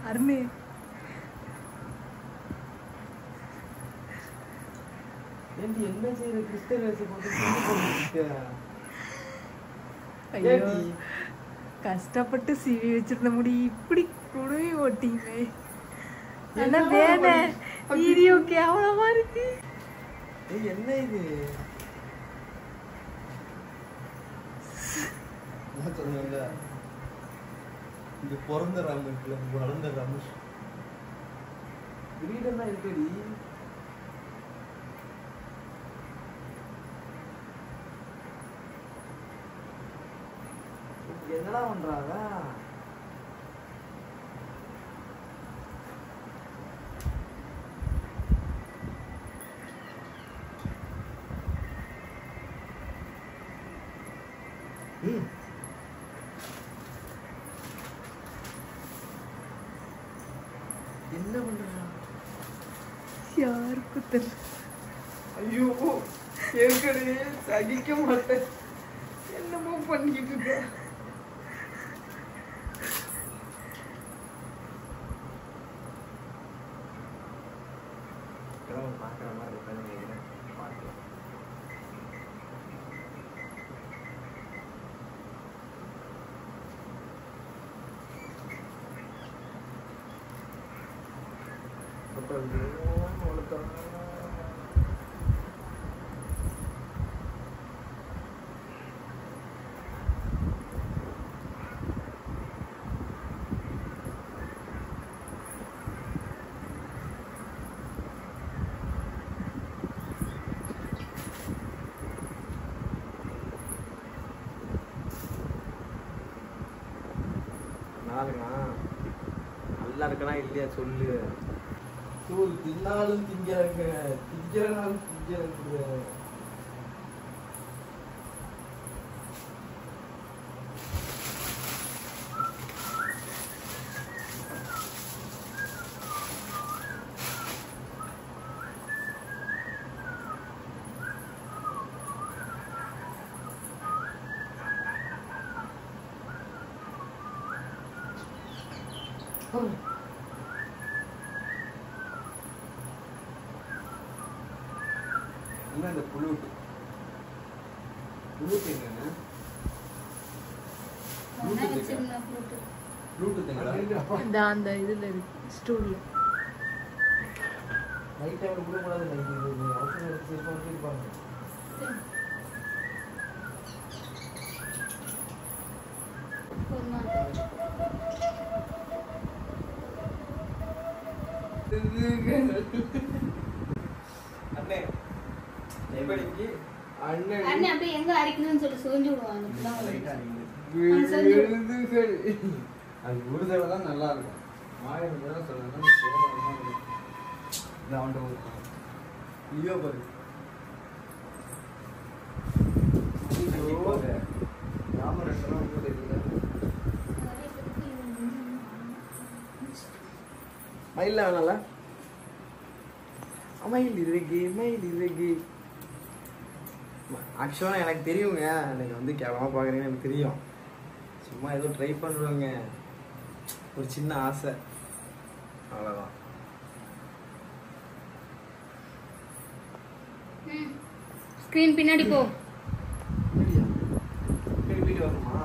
[SPEAKER 4] அருமை.
[SPEAKER 2] ஏண்டி என்ன செய்யற? கிறிஸ்டல் வேஷம் போட்டு
[SPEAKER 4] ஐயோ, கஷ்டப்பட்டு சீவி வச்சிருந்த முடி இப்படி குடுவி ஓட்டிமே. என்ன வேணே வீடியோ கேவலமா இருக்கு.
[SPEAKER 2] என்ன இது? நான் சொன்னேன்ல, இது பிறந்த ராம இருக்குல்ல, வளர்ந்த ராம கிரீடம்லாம் இருக்குடி. என்னடா பண்றாங்க? என்ன பண்றா?
[SPEAKER 4] யாருக்கு தெரியல.
[SPEAKER 2] ஐயோ ஏற்கனவே சகிக்க மாட்டேன். என்னமோ பண்ணிக்கிட்டு இருக்கா. பார்க்குற மாதிரி இருப்பேன்னு நினைக்கிறேன். பார்க்கலாம். நல்லா இருக்கனா இல்லையா சொல்லு. தூள் தின்னாலும் திங்கிறாங்க, திங்கிறனாலும் திங்கிறாங்க.
[SPEAKER 1] இந்த புளூட்டு என்னன்னா ப்ளூடூத்
[SPEAKER 4] அந்த இதுல இருக்கு ஸ்டூல்ல.
[SPEAKER 2] நைட் டைம்ல கூட கூடாது. நைட் அவசரம் எடுத்து இருப்பாங்க. அண்ணே எப்படிக்கு
[SPEAKER 3] அண்ணன் அப்படியே எங்க அரைக்கணும்னு சொல்லி சொரிஞ்சு விடுவாங்க.
[SPEAKER 1] அது ஒரு தடவை தான் நல்லா இருக்கும். 1000 தடவை சொல்லணும். ஐயோ பாரு
[SPEAKER 2] மயில் வேணால மயில் இருக்கு. ஆக்சுவலாக எனக்கு தெரியுங்க, நீங்கள் வந்து கேவலமாக பார்க்குறீங்கன்னு எனக்கு தெரியும். சும்மா ஏதோ ட்ரை பண்ணுறோங்க, ஒரு சின்ன ஆசை, அவ்வளோதான்.
[SPEAKER 3] ஸ்கிரீன் பின்னாடி போ.
[SPEAKER 2] வீடு வரணுமா?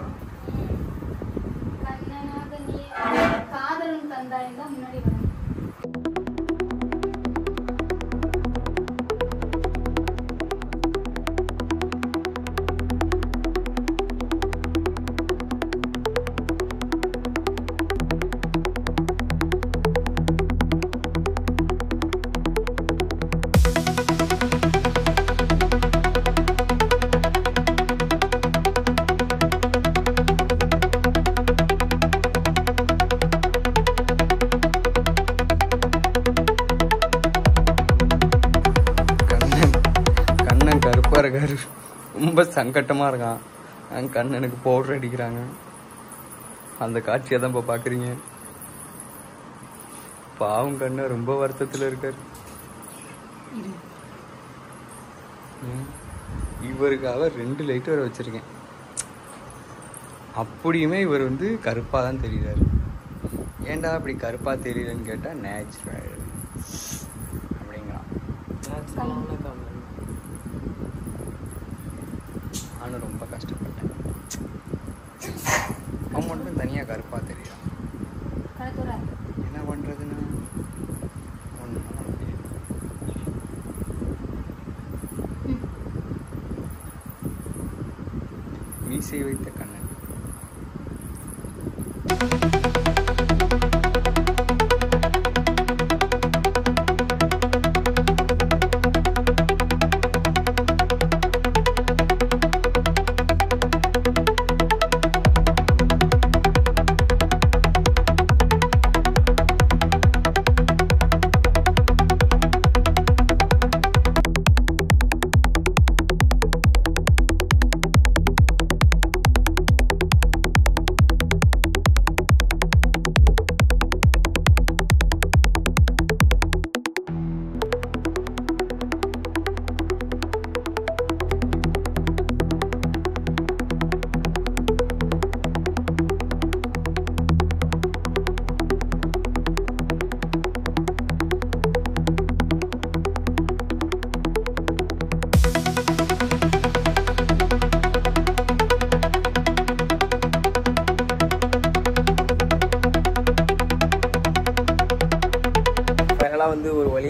[SPEAKER 3] கண்ணனாக நீ காதலும் தந்தாய் தான் முன்னாடி வரணும்.
[SPEAKER 1] இருக்காரு, ரொம்ப சங்கட்டமா இருக்கான். கண்ணனுக்கு பவுடர் அடிக்கிறாங்க. அந்த காட்சியை தான் இப்போ பார்க்குறீங்க. பாவம் கண்ணன் ரொம்ப வருத்தத்தில் இருக்காரு. இவருக்காக 2 லைட் வர வச்சிருக்கேன். அப்படியுமே இவர் வந்து கருப்பாக தான் தெரியுறாரு. ஏன்டா அப்படி கருப்பாக தெரியுதுன்னு கேட்டால் நேச்சுரல் அப்படிங்கிறான். நானும் ரொம்ப கஷ்டப்பட்டேன். அவன் மட்டும் தனியாக கருப்பாக தெரியும். என்ன பண்ணுறதுன்னா ஒன்றும் பண்ண முடியாது. மீசை வைத்த கண்ணன்.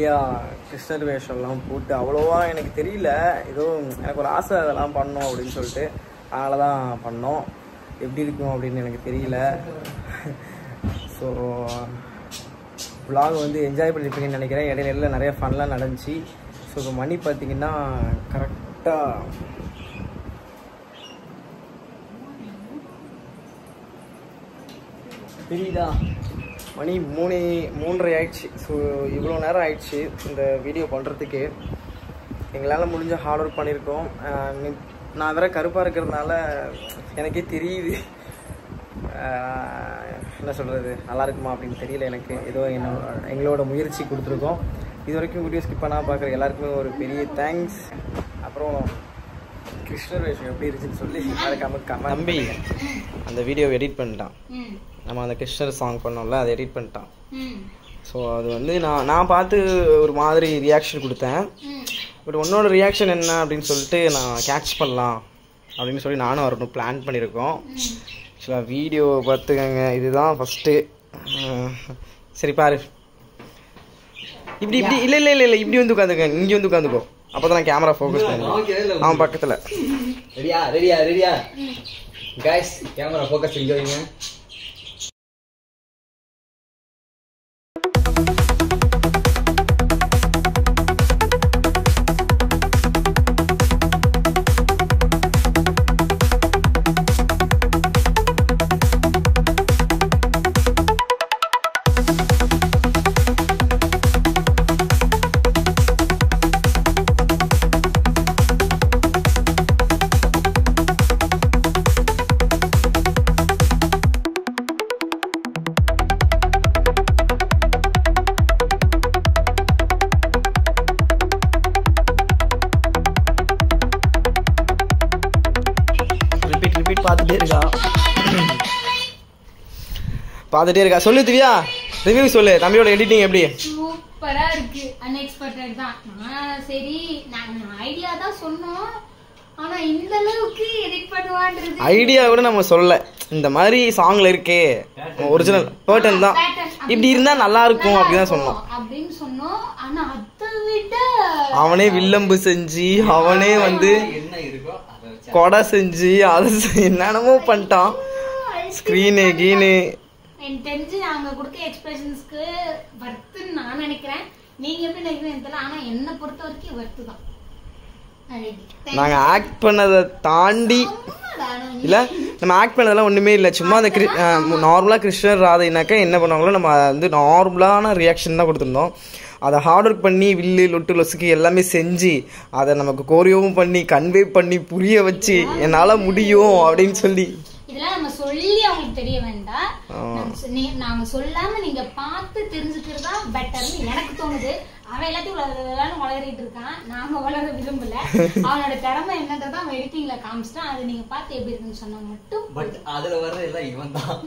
[SPEAKER 2] ஜாலியாக கிருஷ்ணர் வேஷம்லாம் போட்டு அவ்வளோவா எனக்கு தெரியல, ஏதோ எனக்கு ஒரு ஆசை அதெல்லாம் பண்ணோம் அப்படின்னு சொல்லிட்டு அதனால தான் பண்ணோம். எப்படி இருக்கும் அப்படின்னு எனக்கு தெரியல. ஸோ vlog வந்து என்ஜாய் பண்ணியிருப்பீங்கன்னு நினைக்கிறேன். இடையில நிறைய ஃபன்லாம் நடந்துச்சு. ஸோ இப்போ மணி பார்த்தீங்கன்னா கரெக்டாக தெரியுதா, மணி 3:30 ஆயிடுச்சு. ஸோ இவ்வளோ நேரம் ஆயிடுச்சு இந்த வீடியோ பண்ணுறதுக்கு. எங்களால் முடிஞ்ச ஹார்ட் ஒர்க் பண்ணியிருக்கோம். நான் வேற கருப்பாக இருக்கிறதுனால எனக்கே தெரியுது என்ன சொல்கிறது, நல்லா இருக்குமா அப்படின்னு தெரியல எனக்கு. ஏதோ எங்களோட முயற்சி கொடுத்துருக்கோம். இது வரைக்கும் வீடியோ ஸ்கிப் பண்ணால் பார்க்குற எல்லாருக்குமே ஒரு பெரிய தேங்க்ஸ். அப்புறம் கிருஷ்ணர் வேஷம் எப்படி இருந்துச்சுன்னு சொல்லி அதுக்கு தம்பி அந்த வீடியோவை எடிட் பண்ணிட்டான். நம்ம அந்த கிருஷ்ணர் சாங் பண்ணோம்ல, அதை எடிட் பண்ணிட்டான். ஸோ அது வந்து நான் பார்த்து ஒரு மாதிரி ரியாக்ஷன் கொடுத்தேன். பட் உன்னோட ரியாக்ஷன் என்ன அப்படின்னு சொல்லிட்டு நான் கேட்ச் பண்ணலாம் அப்படின்னு சொல்லி நானும் வரணும் பிளான் பண்ணியிருக்கோம். ஆக்சுவலாக வீடியோ பார்த்துக்கங்க, இதுதான் ஃபஸ்ட்டு. சரி பாரு, இப்படி இல்லை இல்லை இல்லை இல்லை இப்படி வந்து உட்காந்துக்க, இங்கே வந்து உட்காந்துக்கோ, அப்போ தான் நான் கேமரா ஃபோக்கஸ் பண்ணுவேன். அவன் பக்கத்தில்.
[SPEAKER 1] ரெடியா ரெடியா ரெடியா கைஸ், கேமரா ஃபோக்கஸ் இங்கே வைங்க.
[SPEAKER 2] பார்த்துட்டே இருக்கா. சொல்லு திவ்யா, ரிவ்யூ சொல்லு. தம்பியோட எடிட்டிங் எப்படி?
[SPEAKER 3] சூப்பரா இருக்கு. அன்எக்ஸ்பெக்டட் தான். சரி நாங்க ஐடியா தான் சொன்னோம், ஆனா இந்த அளவுக்கு எடிட் பண்ணுவான்றது
[SPEAKER 2] ஐடியா கூட நம்ம சொல்ல. இந்த மாதிரி சாங்ல இருக்கே ஒரிஜினல் பேட்டர்ன் தான், இப்படி இருந்தா நல்லா இருக்கும் அப்படிதான் சொன்னோம்
[SPEAKER 3] அப்படின்னு சொன்னோம். ஆனா அதை விட
[SPEAKER 2] அவனே வில்லம்பு செஞ்சு, அவனே வந்து கொடை செஞ்சு, அது என்னென்னமோ பண்ணிட்டான். ஸ்கிரீனு கீனு
[SPEAKER 3] எனக்கு தெரிஞ்சு நாங்க கொடுக்க எக்ஸ்பிரஷன்ஸ்க்கு வர்த்துன்னு நான் நினைக்கிறேன். நீங்க எப்படி நினைக்கிறீங்கன்னு தெரியல, ஆனா என்ன பொறுத்த வரைக்கும் வர்த்து தான்.
[SPEAKER 2] நாங்க ஆக்ட் பண்ணதை தாண்டி இல்ல, நம்ம ஆக்ட் பண்ணதெல்லாம் ஒண்ணுமே இல்லை. சும்மா அந்த நார்மலா கிருஷ்ணர் ராதைனாக்கா என்ன பண்ணுவாங்களோ நம்ம வந்து நார்மலான ரியாக்ஷன் தான் கொடுத்துருந்தோம். அதை ஹார்ட் ஒர்க் பண்ணி வில்லு லொட்டு லொசுக்கு எல்லாமே செஞ்சு அதை நமக்கு கோரியோவும் பண்ணி கன்வே பண்ணி புரிய வச்சு என்னால முடியும் அப்படின்னு சொல்லி
[SPEAKER 3] இதெல்லாம் நம்ம சொல்லி அவங்களுக்கு தெரிய வேண்டாம். நாங்க சொல்லாம நீங்க பார்த்து தெரிஞ்சுக்கிறதா பெட்டர்னு எனக்கு தோணுது. அவன் எல்லாத்தையும் வளரிட்டு இருக்கான், நாங்க வளர விரும்பல. அவனோட திறமை என்னன்றத அவன் எடிட்டிங்ல காமிச்சிட்டான். அது நீங்க பார்த்து எப்படி இருக்குன்னு சொன்னா மட்டும். பட் அதுல வர்ற எல்லாம் இவன் தான்.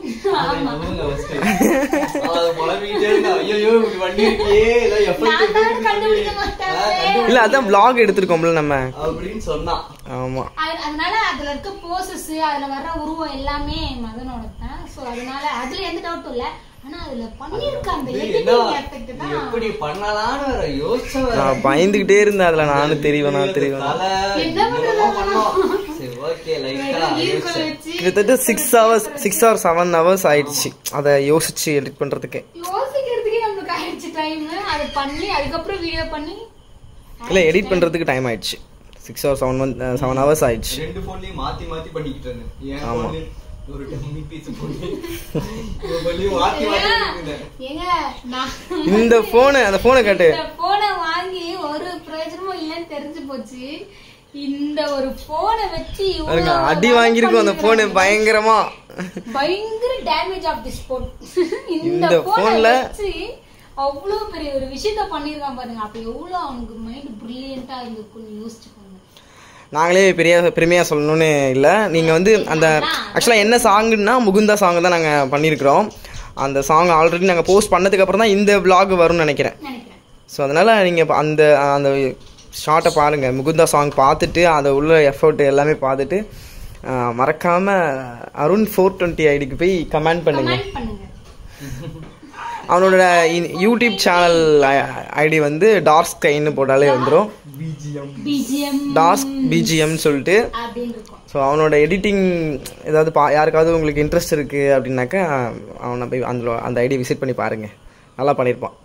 [SPEAKER 2] இல்ல அதான் vlog எடுத்திருக்கோம்ல நம்ம
[SPEAKER 1] அப்படின்னு சொன்னா.
[SPEAKER 2] ஆமா,
[SPEAKER 3] அதனால அதுல இருக்க போசஸ், அதுல வர்ற உருவம் எல்லாமே மதனோட தான். சோ அதனால அதுல எந்த டவுட்டும் இல்ல. ஆனா அதுல பண்ணிருக்க அந்த எடிட்டிங் எஃபெக்ட் தான்
[SPEAKER 1] எப்படி பண்ணலாம்னு வர யோசிச்ச வர
[SPEAKER 2] நான் பயந்துகிட்டே இருந்தேன். அதுல நானும் தெரிவேனா
[SPEAKER 3] என்ன பண்றது.
[SPEAKER 1] சரி ஓகே, லைட்டா
[SPEAKER 2] கிட்டத்தட்ட 6 hours 7 hours ஆயிடுச்சு அதை யோசிச்சு எடிட் பண்றதுக்கு.
[SPEAKER 3] யோசிக்கிறதுக்கே நமக்கு ஆயிடுச்சு டைம். அது பண்ணி அதுக்கப்புறம் வீடியோ பண்ணி
[SPEAKER 2] இல்ல எடிட் பண்றதுக்கு டைம் ஆயிடுச்சு. 6 hours 7 hours ஆயிடுச்சு.
[SPEAKER 1] ரெண்டு போன்லயும் மாத்தி மாத்தி பண்ணிக்கிட்டு இருந்தேன். ஏன் போன்ல ஒரு டம்மி பீஸ் போட்டு போன்லயும் மாத்தி மாத்தி பண்ணிட்டேன்.
[SPEAKER 3] ஏங்க நான்
[SPEAKER 2] இந்த போன் அந்த போனை கேட்டு
[SPEAKER 3] இந்த போனை வாங்கி ஒரு பிரயோஜனமும் இல்லன்னு தெரிஞ்சு போச்சு. இந்த ஒரு போனை வச்சு
[SPEAKER 2] அடி வாங்கிருக்கும் அந்த போன் பயங்கரமா.
[SPEAKER 3] பயங்கர டேமேஜ் ஆஃப் திஸ் போன். இந்த போன்ல வச்சு அவ்வளவு பெரிய ஒரு விஷயத்த பண்ணிருக்கான் பாருங்க. அப்ப எவ்வளவு அவனுக்கு மைண்ட் பிரில்லியண்டா இருந்திருக்குன்னு யோசிச்சுக்கோங்க.
[SPEAKER 2] நாங்களே பெருமையா சொல்லணும்னு இல்லை. நீங்கள் வந்து அந்த ஆக்சுவலாக என்ன சாங்குன்னா முகுந்தா சாங் தான் நாங்கள் பண்ணியிருக்கிறோம். அந்த சாங் ஆல்ரெடி நாங்கள் போஸ்ட் பண்ணதுக்கப்புறம் தான் இந்த vlog வரும்னு நினைக்கிறேன். ஸோ அதனால் நீங்கள் அந்த அந்த ஷார்ட்டை பாருங்கள், முகுந்தா சாங் பார்த்துட்டு அதை உள்ள எஃபர்ட் எல்லாமே பார்த்துட்டு மறக்காமல் அருண் 420 ஐடிக்கு போய் கமெண்ட் பண்ணுங்க. அவனோட யூடியூப் சேனல் ஐடி வந்து டார்க் ஸ்கைன்னு போட்டாலே வந்துடும். டார்க் பிஜிஎம்னு சொல்லிட்டு. ஸோ அவனோட எடிட்டிங் ஏதாவது யாருக்காவது உங்களுக்கு இன்ட்ரெஸ்ட் இருக்குது அப்படின்னாக்கா அவனை போய் அந்த ஐடியை விசிட் பண்ணி பாருங்கள். நல்லா பண்ணியிருப்பான்.